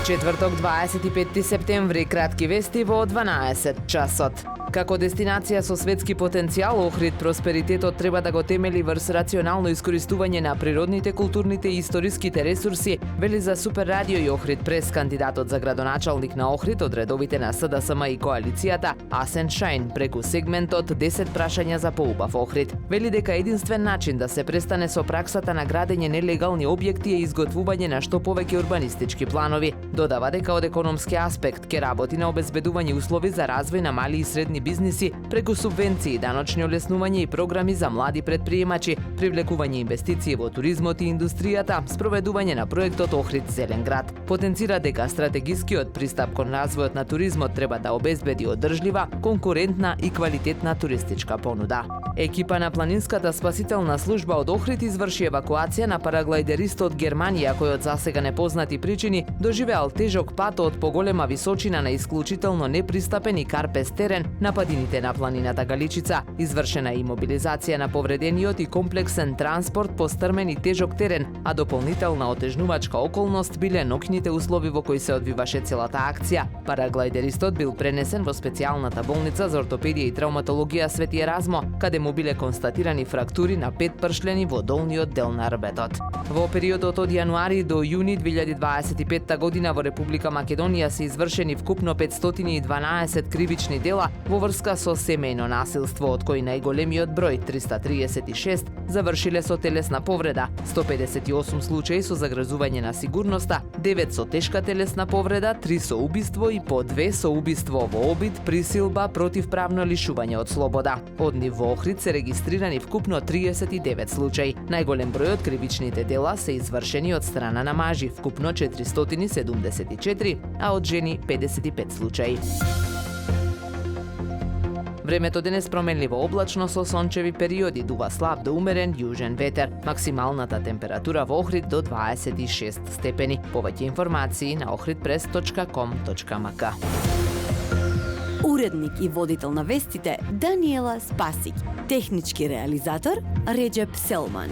Четврток 25 септември, кратки вести во 12 часот. Како дестинација со светски потенцијал, Охрид просперитетот треба да го темели врз рационално искористување на природните, културните и историските ресурси, вели за Супер радио и Охрид прес кандидатот за градоначалник на Охрид од редовите на СДСМ и коалицијата Асен Шајн преку сегментот 10 прашања за поубав Охрид. Вели дека единствен начин да се престане со праксата на градење нелегални објекти е изготвување на што повеќе урбанистички планови. Додава дека од економски аспект ќе работи на обезбедување услови за развој на мали и средни бизниси преку субвенции, даночни олеснувања и програми за млади предприемачи, привлекување инвестиции во туризмот и индустријата, спроведување на проектот Охрид зелен град. Потенцира дека стратегискиот пристап кон развојот на туризмот треба да обезбеди одржлива, конкурентна и квалитетна туристичка понуда. Екипа на планинската спасителна служба од Охрид изврши евакуација на параглајдерист од Германија кој од засега непознати причини доживеал тежок пат од поголема височина на исклучително непристапен и карпес терен на падините на планината Галичица. Извршена е имобилизација на повредениот и комплексен транспорт по стрмен и тежок терен, а дополнителна отежнувачка околност биле ноќните услови во кои се одвиваше целата акција. Параглајдеристот бил пренесен во специјалната болница за ортопедија и травматологија Свети Еразмо, каде му биле констатирани фрактури на 5 пршлени во долниот дел на рбетот. Во периодот од јануари до јуни 2025 година во Република Македонија се извршени вкупно 512 кривични дела во врска со семејно насилство, од кои најголемиот број 336 завршиле со телесна повреда, 158 случаи со загрозување на сигурноста, 9 со тешка телесна повреда, 3 со убиство и по 2 со убиство во обид, присилба, противправно лишување од слобода. Од нив во Охрид се регистрирани вкупно 39 случаи. Најголем број од кривичните дела се извршени од страна на мажи, вкупно 474, а од жени 55 случаи. Времето денес променливо облачно со сончеви периоди, дува слаб до умерен јужен ветер. Максималната температура во Охрид до 26 степени. Повеќе информации на ohridpress.com.mk. Уредник и водител на вестите Даниела Спасик. Технички реализатор Реджеп Селман.